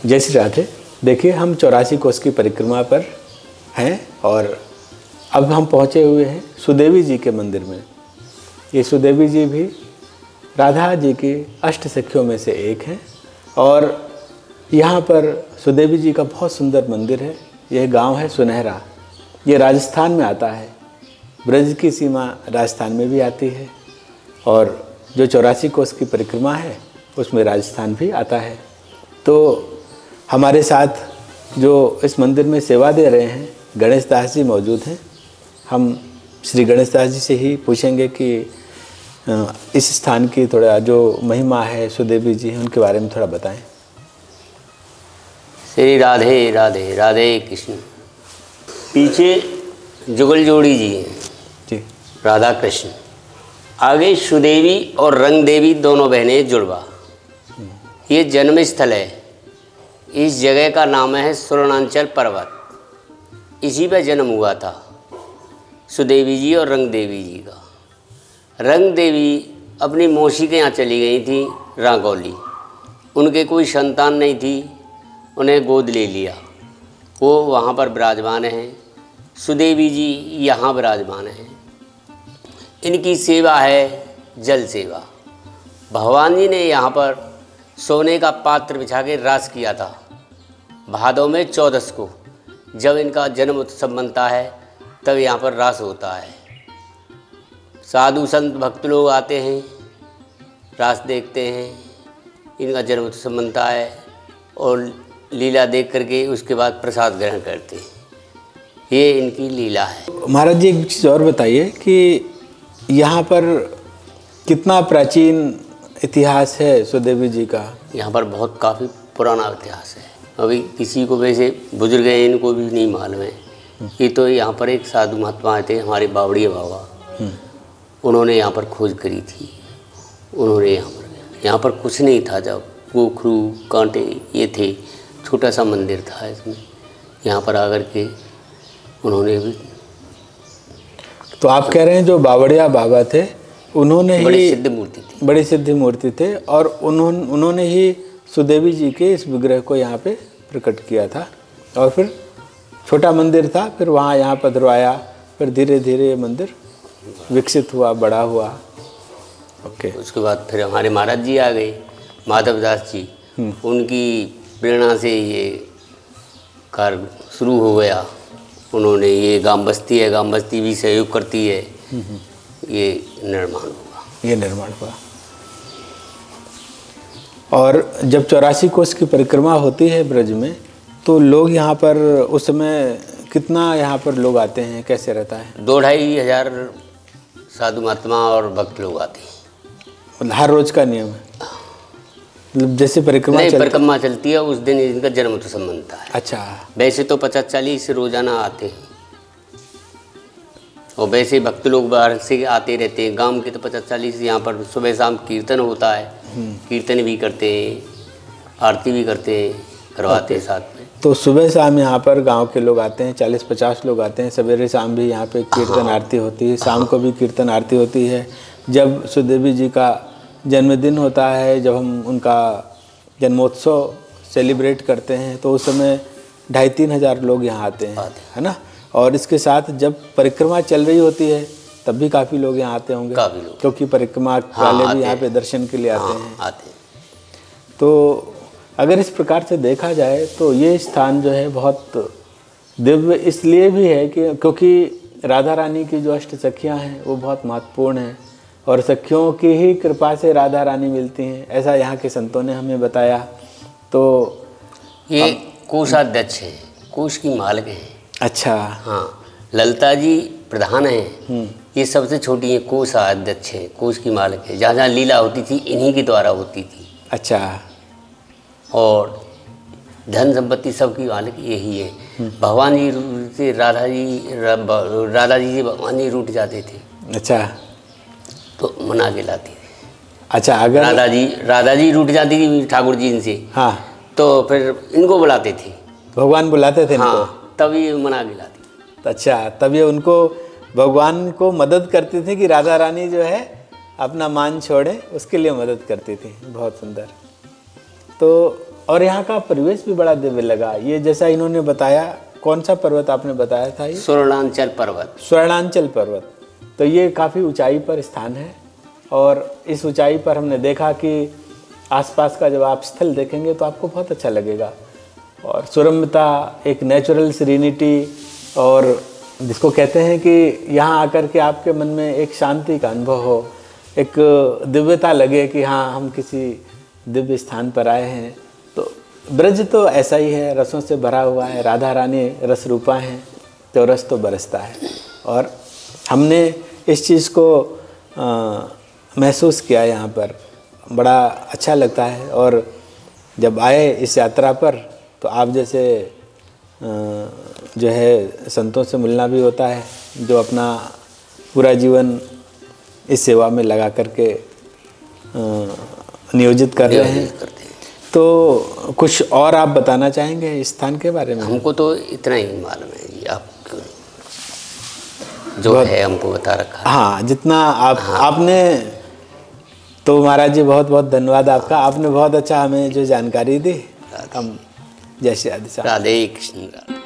जय श्री राधे। देखिए, हम 84 कोस की परिक्रमा पर हैं और अब हम पहुँचे हुए हैं सुदेवी जी के मंदिर में। ये सुदेवी जी भी राधा जी की अष्ट सखियों में से एक हैं और यहाँ पर सुदेवी जी का बहुत सुंदर मंदिर है। यह गांव है सुनहरा, ये राजस्थान में आता है। ब्रज की सीमा राजस्थान में भी आती है और जो 84 कोस की परिक्रमा है उसमें राजस्थान भी आता है। तो हमारे साथ जो इस मंदिर में सेवा दे रहे हैं गणेश दास जी मौजूद हैं। हम श्री गणेश दास जी से ही पूछेंगे कि इस स्थान की थोड़ा जो महिमा है, सुदेवी जी हैं, उनके बारे में थोड़ा बताएं। श्री राधे राधे राधे कृष्ण। पीछे जुगल जोड़ी जी हैं जी, राधा कृष्ण। आगे सुदेवी और रंग देवी दोनों बहनें जुड़वा। ये जन्म स्थल है। इस जगह का नाम है सुवर्णांचल पर्वत। इसी पर जन्म हुआ था सुदेवी जी और रंग देवी जी का। रंग देवी अपनी मौसी के यहाँ चली गई थी रांगौली। उनके कोई संतान नहीं थी, उन्हें गोद ले लिया। वो वहाँ पर विराजमान हैं। सुदेवी जी यहाँ विराजमान हैं। इनकी सेवा है जल सेवा। भगवान जी ने यहाँ पर सोने का पात्र बिछा के रास किया था। भादों में 14 को जब इनका जन्म उत्सव बनता है तब यहाँ पर रास होता है। साधु संत भक्त लोग आते हैं, रास देखते हैं, इनका जन्म उत्सव बनता है और लीला देख करके उसके बाद प्रसाद ग्रहण करते हैं। ये इनकी लीला है। महाराज जी एक चीज़ और बताइए कि यहाँ पर कितना प्राचीन इतिहास है सुदेवी जी का? यहाँ पर बहुत काफ़ी पुराना इतिहास है। अभी किसी को वैसे बुजुर्ग हैं इनको भी नहीं मालूम है। ये तो यहाँ पर एक साधु महात्मा आए थे, हमारे बावड़िया बाबा। उन्होंने यहाँ पर खोज करी थी। उन्होंने यहाँ पर कुछ नहीं था, जब गोखरू कांटे ये थे, छोटा सा मंदिर था इसमें। यहाँ पर आकर के उन्होंने भी। तो आप कह रहे हैं जो बावड़िया बाबा थे उन्होंने बड़ी सिद्ध मूर्ति थी, बड़ी सिद्ध मूर्ति थे और उन्होंने ही सुदेवी जी के इस विग्रह को यहाँ पे प्रकट किया था। और फिर छोटा मंदिर था, फिर वहाँ यहाँ पधरवाया, फिर धीरे धीरे ये मंदिर विकसित हुआ, बड़ा हुआ। ओके। उसके बाद फिर हमारे महाराज जी आ गए, माधवदास जी। उनकी प्रेरणा से ये कार्य शुरू हो गया। उन्होंने ये गांव बस्ती है, गांव बस्ती भी सहयोग करती है। ये निर्माण हुआ। और जब 84 कोस की परिक्रमा होती है ब्रज में, तो लोग यहाँ पर उस समय कितना यहाँ पर लोग आते हैं, कैसे रहता है? 2-2.5 हजार साधु महात्मा और भक्त लोग आते हैं। मतलब हर रोज का नियम है? मतलब जैसे परिक्रमा चलती है उस दिन इनका जन्म उत्सव बनता है। अच्छा। वैसे तो 50-40 रोजाना आते हैं और वैसे भक्त लोग बाहर से आते रहते हैं। गांव के तो 50-40 यहाँ पर सुबह शाम कीर्तन होता है। कीर्तन भी करते हैं, आरती भी करते हैं, करवाते हैं साथ में। तो सुबह शाम यहाँ पर गांव के लोग आते हैं, 40-50 लोग आते हैं। सवेरे शाम भी यहाँ पे कीर्तन आरती होती है, शाम को भी कीर्तन आरती होती है। जब सुदेवी जी का जन्मदिन होता है, जब हम उनका जन्मोत्सव सेलिब्रेट करते हैं, तो उस समय 2,500-3 हजार लोग यहाँ आते हैं, है ना? और इसके साथ जब परिक्रमा चल रही होती है तब भी काफ़ी लोग यहाँ आते होंगे, काफ़ी लोग, क्योंकि परिक्रमा वाले भी यहाँ पे दर्शन के लिए आते हैं। तो अगर इस प्रकार से देखा जाए तो ये स्थान जो है बहुत दिव्य इसलिए भी है कि क्योंकि राधा रानी की जो अष्ट सखियाँ हैं वो बहुत महत्वपूर्ण हैं और सखियों की ही कृपा से राधा रानी मिलती हैं, ऐसा यहाँ के संतों ने हमें बताया। तो ये कोषाध्यक्ष है, कोष की मालिक हैं। अच्छा। हाँ, ललिता जी प्रधान हैं। ये सबसे छोटी है, कोषाध्यक्ष है, कोष की मालिक है। जहाँ जहाँ लीला होती थी इन्हीं के द्वारा होती थी। अच्छा। और धन संपत्ति सबकी मालिक यही है। भगवान जी से राधा जी से भगवान जी रूठ जाते थे। अच्छा। तो मना के लाती थी। अच्छा। अगर राधा जी रूठ जाती थी ठाकुर जी इनसे, हाँ, तो फिर इनको बुलाते थे, भगवान बुलाते थे इनको। हाँ, तब ये मना के लाती। अच्छा, तब ये उनको भगवान को मदद करती थी कि राधा रानी जो है अपना मान छोड़े, उसके लिए मदद करती थी। बहुत सुंदर। तो और यहाँ का परिवेश भी बड़ा दिव्य लगा। ये जैसा इन्होंने बताया, कौन सा पर्वत आपने बताया था ये? स्वर्णांचल पर्वत। स्वर्णांचल पर्वत। तो ये काफ़ी ऊंचाई पर स्थान है और इस ऊंचाई पर हमने देखा कि आसपास का जब आप स्थल देखेंगे तो आपको बहुत अच्छा लगेगा। और सुरम्यता, एक नेचुरल सीरेनिटी, और जिसको कहते हैं कि यहाँ आकर के आपके मन में एक शांति का अनुभव हो, एक दिव्यता लगे कि हाँ हम किसी दिव्य स्थान पर आए हैं। तो ब्रज तो ऐसा ही है, रसों से भरा हुआ है, राधा रानी रस रूपा हैं, तो रस तो बरसता है। और हमने इस चीज़ को महसूस किया यहाँ पर, बड़ा अच्छा लगता है। और जब आए इस यात्रा पर तो आप जैसे जो है संतों से मिलना भी होता है, जो अपना पूरा जीवन इस सेवा में लगा करके नियोजित कर रहे हैं। तो कुछ और आप बताना चाहेंगे इस स्थान के बारे में? हमको तो इतना ही मालूम है जी, आप जो है हमको बता रखा है। हाँ, जितना आपने, तो महाराज जी बहुत बहुत धन्यवाद आपका। आपने बहुत अच्छा हमें जो जानकारी दी। हम जय श्री राधे। राधे कृष्ण।